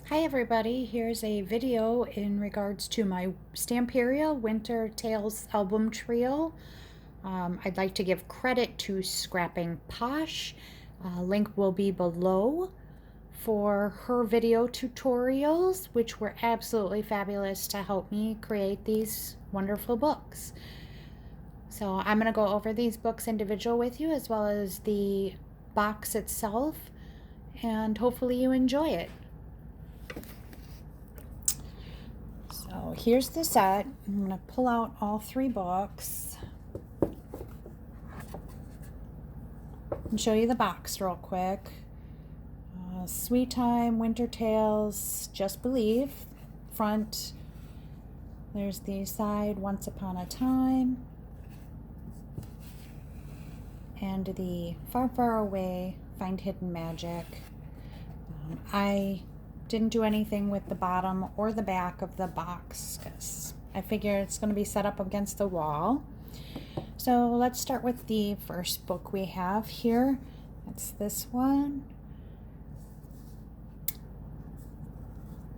Hi everybody, here's a video in regards to my Stamperia Winter Tales album trio. I'd like to give credit to Scrapping Posh. Link will be below for her video tutorials, which were absolutely fabulous to help me create these wonderful books. So I'm going to go over these books individual with you as well as the box itself, and hopefully you enjoy it. So here's the set. I'm going to pull out all three books and show you the box real quick. Sweet Time, Winter Tales, Just Believe. Front, there's the side, Once Upon a Time. And the Far, Far Away, Find Hidden Magic. I didn't do anything with the bottom or the back of the box because I figure it's going to be set up against the wall. So let's start with the first book we have here. That's this one,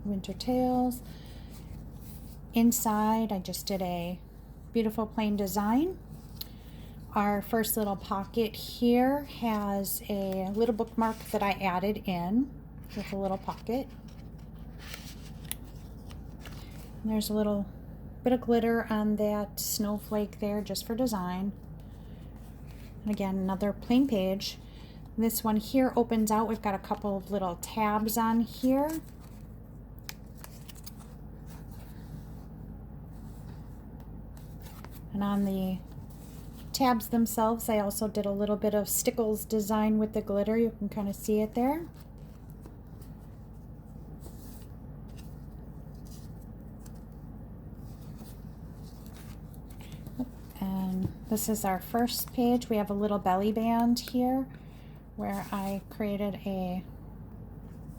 Winter Tales. Inside, I just did a beautiful plain design. Our first little pocket here has a little bookmark that I added in with a little pocket. And there's a little bit of glitter on that snowflake there just for design. And again, another plain page. This one here opens out. We've got a couple of little tabs on here. And on the tabs themselves, I also did a little bit of stickles design with the glitter. You can kind of see it there. And this is our first page. We have a little belly band here where I created a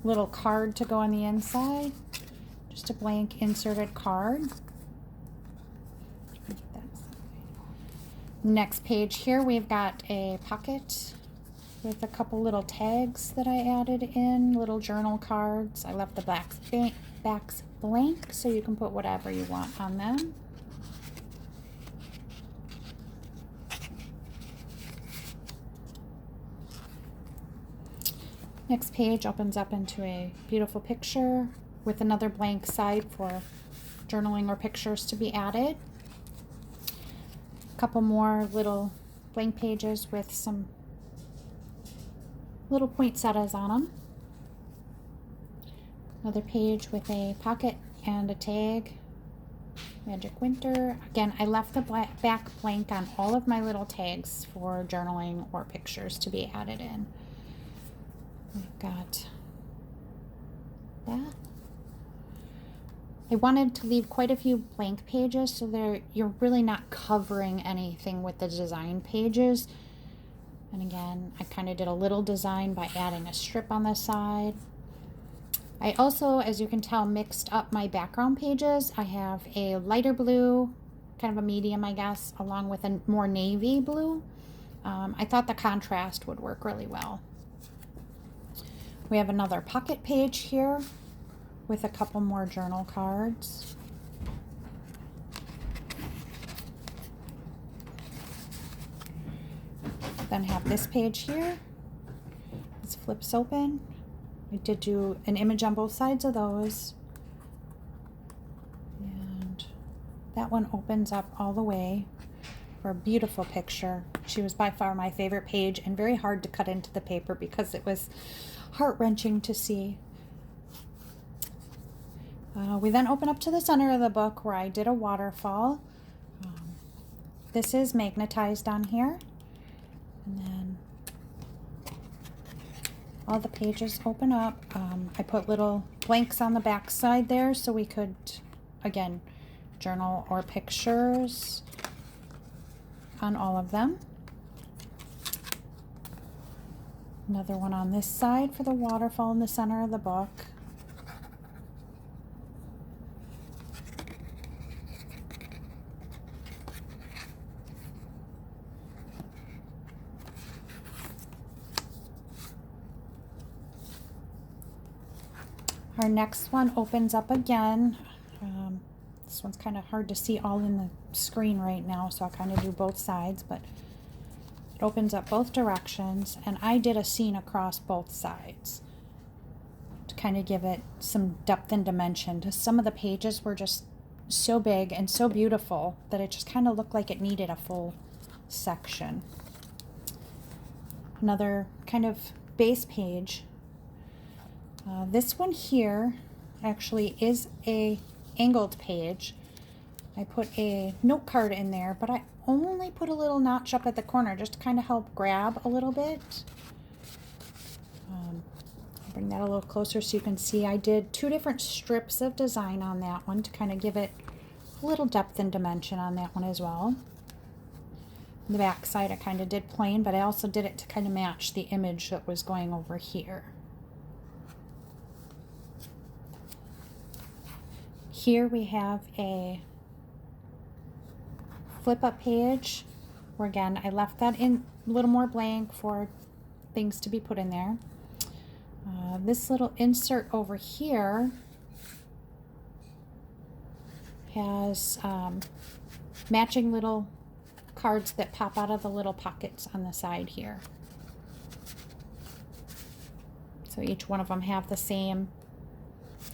little card to go on the inside. Just a blank inserted card. Next page here, we've got a pocket with a couple little tags that I added in, little journal cards. I left the backs blank so you can put whatever you want on them. Next page opens up into a beautiful picture with another blank side for journaling or pictures to be added. A couple more little blank pages with some little poinsettias on them. Another page with a pocket and a tag. Magic Winter. Again, I left the back blank on all of my little tags for journaling or pictures to be added in. We've got that. I wanted to leave quite a few blank pages so you're really not covering anything with the design pages. And again, I kind of did a little design by adding a strip on the side. I also, as you can tell, mixed up my background pages. I have a lighter blue, kind of a medium, I guess, along with a more navy blue. I thought the contrast would work really well. We have another pocket page here with a couple more journal cards. Then have this page here. This flips open. I did do an image on both sides of those. And that one opens up all the way for a beautiful picture. She was by far my favorite page and very hard to cut into the paper because it was heart-wrenching to see. We then open up to the center of the book where I did a waterfall. This is magnetized on here. And then all the pages open up. I put little blanks on the back side there so we could, again, journal or pictures on all of them. Another one on this side for the waterfall in the center of the book. Our next one opens up again. This one's kind of hard to see all in the screen right now, so I'll kind of do both sides, but it opens up both directions, and I did a scene across both sides to kind of give it some depth and dimension. Some of the pages were just so big and so beautiful that it just kind of looked like it needed a full section. Another kind of base page. This one here actually is a angled page. I put a note card in there, but I only put a little notch up at the corner just to kind of help grab a little bit. I'll bring that a little closer so you can see I did 2 different strips of design on that one to kind of give it a little depth and dimension on that one as well. The back side I kind of did plain, but I also did it to kind of match the image that was going over here. Here we have a flip up page where again I left that in a little more blank for things to be put in there. This little insert over here has matching little cards that pop out of the little pockets on the side here. So each one of them have the same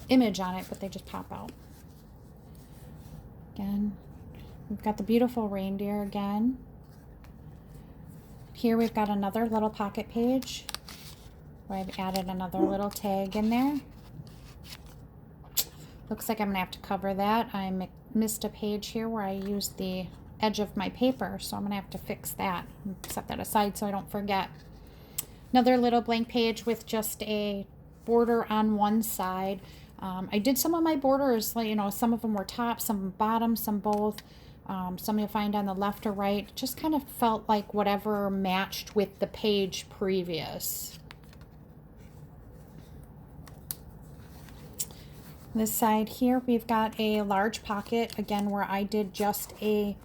image on it, but they just pop out. Again, we've got the beautiful reindeer again. Here we've got another little pocket page where I've added another little tag in there. Looks like I'm gonna have to cover that. I missed a page here where I used the edge of my paper, so I'm gonna have to fix that and set that aside so I don't forget. Another little blank page with just a border on one side. I did some of my borders, like, you know, some of them were top, some bottom, some both. Some you'll find on the left or right. Just kind of felt like whatever matched with the page previous. This side here, we've got a large pocket, again, where I did just a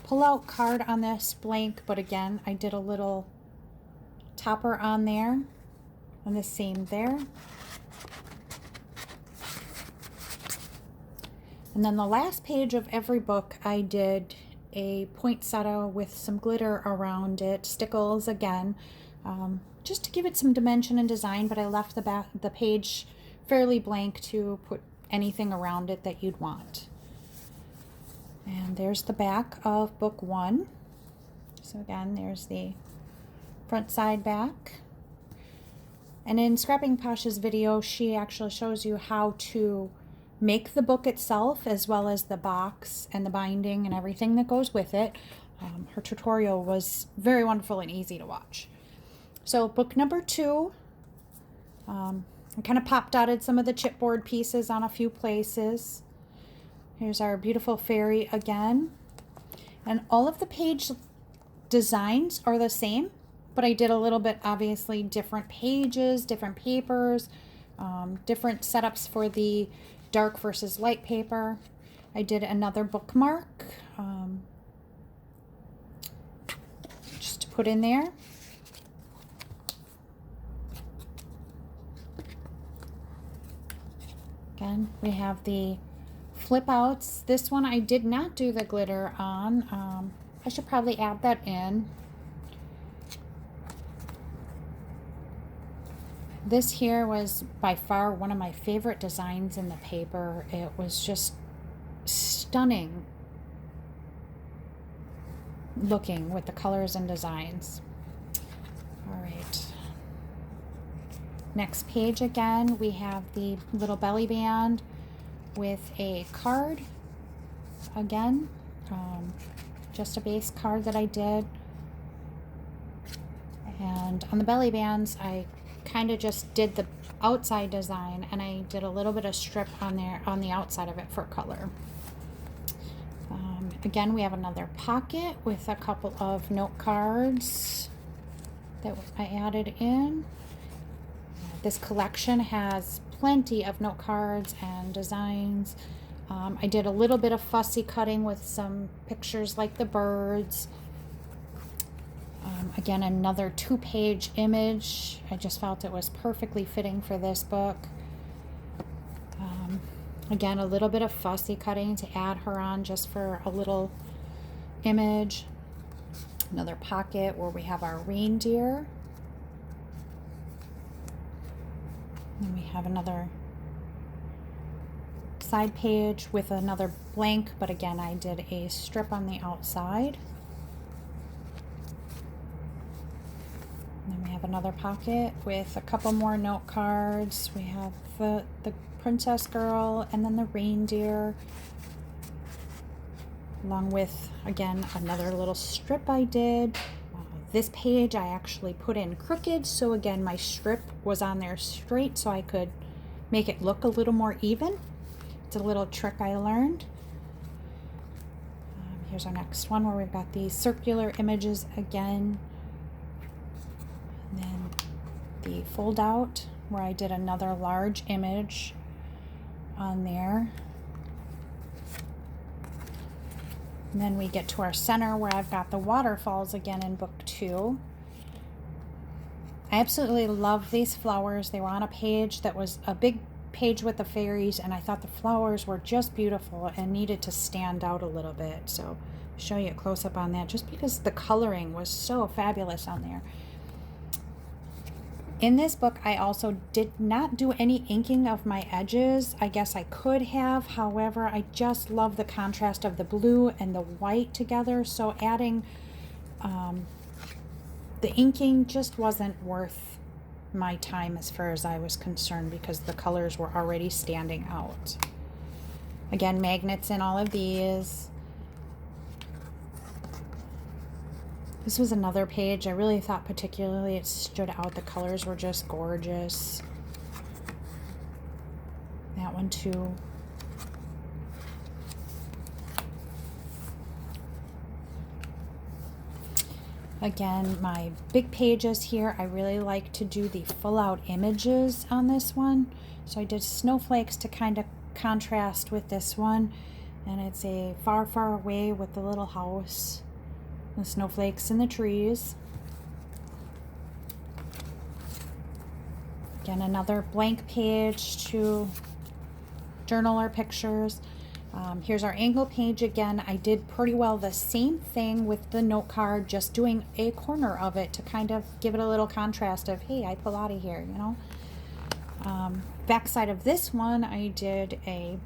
pull-out card on this blank, but again, I did a little topper on there, and the same there. And then the last page of every book, I did a poinsettia with some glitter around it, stickles again, just to give it some dimension and design, but I left the page fairly blank to put anything around it that you'd want. And there's the back of book 1. So again, there's the front, side, back. And in Scrapping Posh's video, she actually shows you how to make the book itself, as well as the box and the binding and everything that goes with it. Her tutorial was very wonderful and easy to watch. So book number 2, I kind of pop-dotted some of the chipboard pieces on a few places. Here's our beautiful fairy again. And all of the page designs are the same, but I did a little bit, obviously, different pages, different papers, different setups for the dark versus light paper. I did another bookmark just to put in there. Again, we have the flip outs. This one I did not do the glitter on. I should probably add that in. This here was by far one of my favorite designs in the paper. It was just stunning looking with the colors and designs. All right. Next page again, we have the little belly band with a card. Again, just a base card that I did. And on the belly bands, I kind of just did the outside design, and I did a little bit of strip on there on the outside of it for color. Again, we have another pocket with a couple of note cards that I added in. This collection has plenty of note cards and designs. I did a little bit of fussy cutting with some pictures like the birds. Again, another 2-page image. I just felt it was perfectly fitting for this book. Again, a little bit of fussy cutting to add her on just for a little image. Another pocket where we have our reindeer. And we have another side page with another blank, but again, I did a strip on the outside. And then we have another pocket with a couple more note cards. We have the princess girl and then the reindeer, along with, again, another little strip I did. This page I actually put in crooked, so again, my strip was on there straight so I could make it look a little more even. It's a little trick I learned. Here's our next one where we've got these circular images again. And then the fold out where I did another large image on there. And then we get to our center where I've got the waterfalls again in book 2. I absolutely love these flowers. They were on a page that was a big page with the fairies, and I thought the flowers were just beautiful and needed to stand out a little bit. So I'll show you a close-up on that just because the coloring was so fabulous on there. In this book, I also did not do any inking of my edges. I guess I could have. However, I just love the contrast of the blue and the white together. So adding the inking just wasn't worth my time as far as I was concerned because the colors were already standing out. Again, magnets in all of these. This was another page I really thought particularly it stood out. The colors were just gorgeous. That one too. Again, my big pages here, I really like to do the full out images on this one. So I did snowflakes to kind of contrast with this one. And it's a far, far away with the little house. The snowflakes in the trees. Again, another blank page to journal our pictures. Here's our angle page again. I did pretty well the same thing with the note card, just doing a corner of it to kind of give it a little contrast of, hey, I pull out of here, you know. Backside of this one, I did a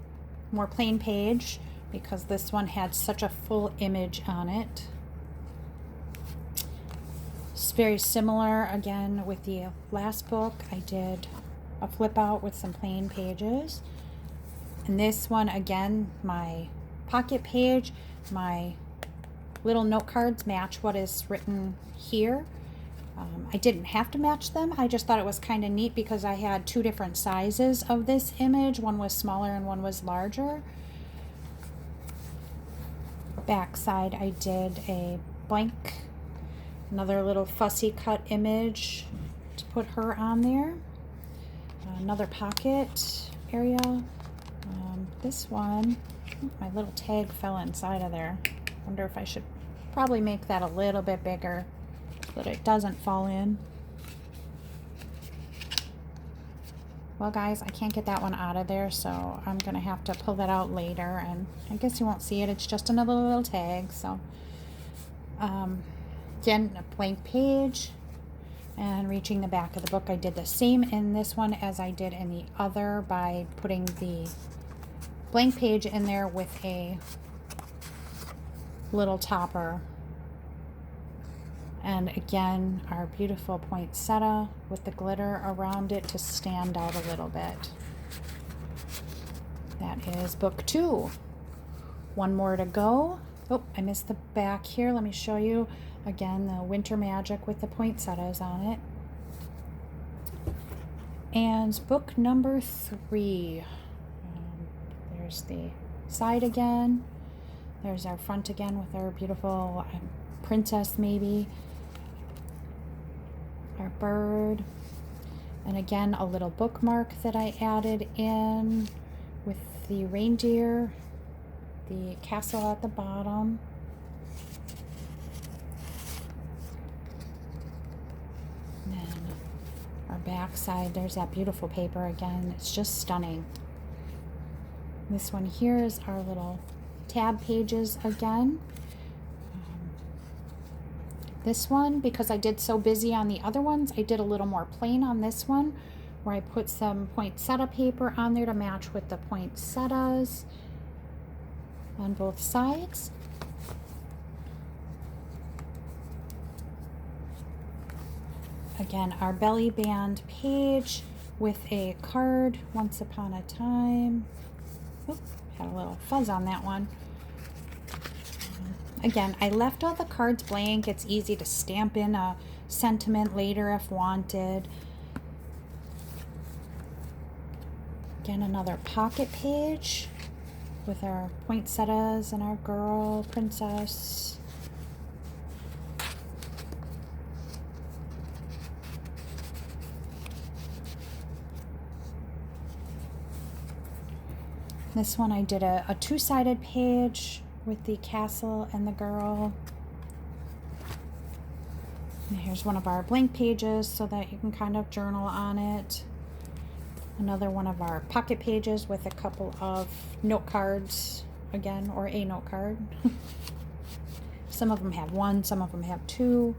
more plain page because this one had such a full image on it. It's very similar again with the last book. I did a flip out with some plain pages. And this one, again, my pocket page, my little note cards match what is written here. I didn't have to match them. I just thought it was kind of neat because I had two different sizes of this image. One was smaller and one was larger. Backside, I did a blank, another little fussy cut image to put her on there. Another pocket area. This one, my little tag fell inside of there. Wonder if I should probably make that a little bit bigger so that it doesn't fall in. Well guys, I can't get that one out of there, so I'm gonna have to pull that out later, and I guess you won't see it. It's just another little tag. So again, a blank page, and reaching the back of the book, I did the same in this one as I did in the other by putting the blank page in there with a little topper. And again, our beautiful poinsettia with the glitter around it to stand out a little bit. That is book 2. One more to go. Oh, I missed the back here. Let me show you again the winter magic with the poinsettias on it. And book number 3. There's the side again. There's our front again with our beautiful princess maybe. Our bird. And again, a little bookmark that I added in with the reindeer, the castle at the bottom. And then our back side, there's that beautiful paper again. It's just stunning. This one here is our little tab pages again. This one, because I did so busy on the other ones, I did a little more plain on this one, where I put some poinsettia paper on there to match with the poinsettias on both sides. Again, our belly band page with a card, Once Upon a Time. Oop, had a little fuzz on that one. Again, I left all the cards blank. It's easy to stamp in a sentiment later if wanted. Again, another pocket page with our poinsettias and our girl princess. This one I did a two-sided page with the castle and the girl. And here's one of our blank pages so that you can kind of journal on it. Another one of our pocket pages with a couple of note cards again, or a note card. Some of them have one, some of them have two.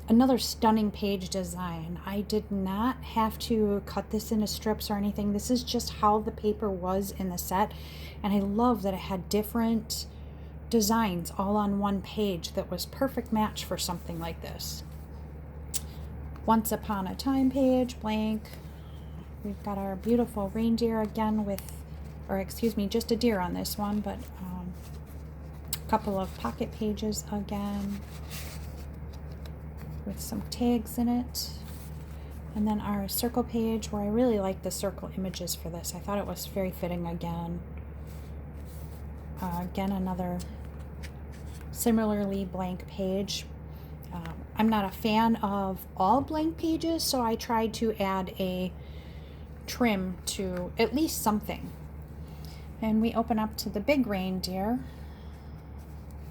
Another stunning page design. I did not have to cut this into strips or anything. This is just how the paper was in the set. And I love that it had different designs all on one page that was perfect match for something like this. Once Upon a Time page, blank. We've got our beautiful reindeer again with, or excuse me, just a deer on this one, but a couple of pocket pages again with some tags in it. And then our circle page, where I really like the circle images for this. I thought it was very fitting again. Again, another similarly blank page. I'm not a fan of all blank pages, so I tried to add a trim to at least something. And we open up to the big reindeer.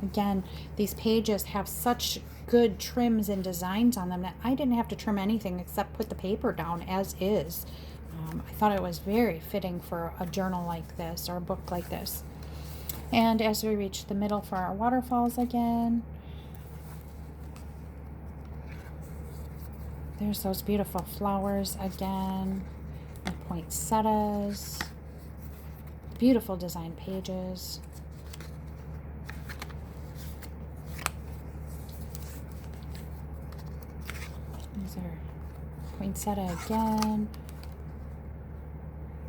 Again, these pages have such good trims and designs on them that I didn't have to trim anything except put the paper down as is. I thought it was very fitting for a journal like this or a book like this. And as we reach the middle for our waterfalls again, there's those beautiful flowers again, and poinsettias, beautiful design pages. These are poinsettia again.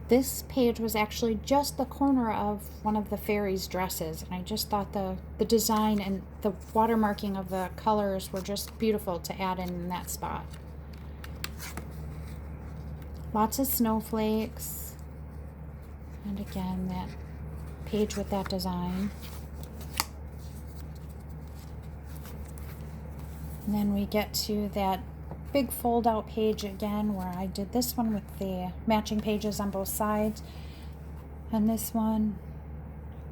This page was actually just the corner of one of the fairies' dresses, and I just thought the design and the watermarking of the colors were just beautiful to add in that spot. Lots of snowflakes, and again that page with that design. And then we get to that big fold out page again, where I did this one with the matching pages on both sides, and this one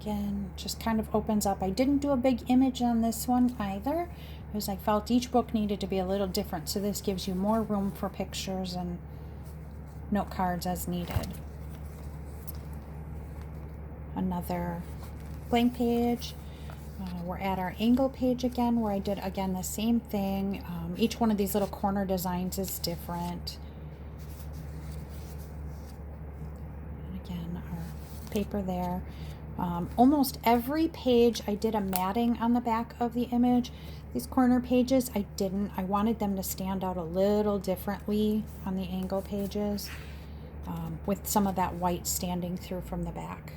again just kind of opens up. I didn't do a big image on this one either, because I felt each book needed to be a little different, so this gives you more room for pictures and note cards as needed. Another blank page. We're at our angle page again, where I did again the same thing. Each one of these little corner designs is different. And again, our paper there. Almost every page I did a matting on the back of the image. These corner pages I didn't. I wanted them to stand out a little differently on the angle pages, with some of that white standing through from the back.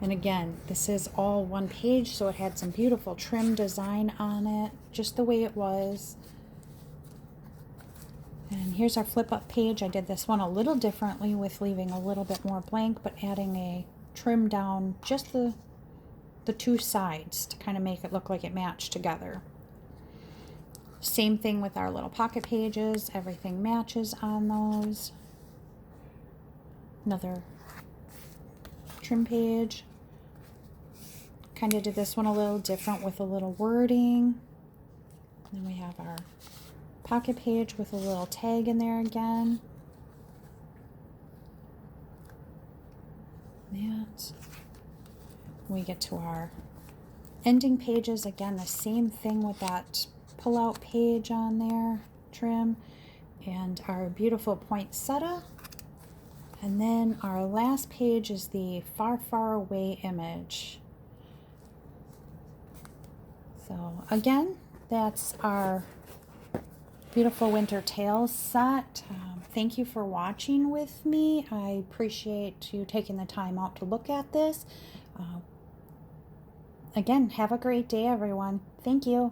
And again, this is all one page, so it had some beautiful trim design on it, just the way it was. And here's our flip up page. I did this one a little differently with leaving a little bit more blank, but adding a trim down just the two sides to kind of make it look like it matched together. Same thing with our little pocket pages. Everything matches on those. Another trim page. Kind of did this one a little different with a little wording. Then we have our pocket page with a little tag in there again. that. We get to our ending pages. Again, the same thing with that pull-out page on there, trim, and our beautiful poinsettia. And then our last page is the far, far away image. So again, that's our beautiful Winter Tales set. Thank you for watching with me. I appreciate you taking the time out to look at this. Again, have a great day, everyone. Thank you.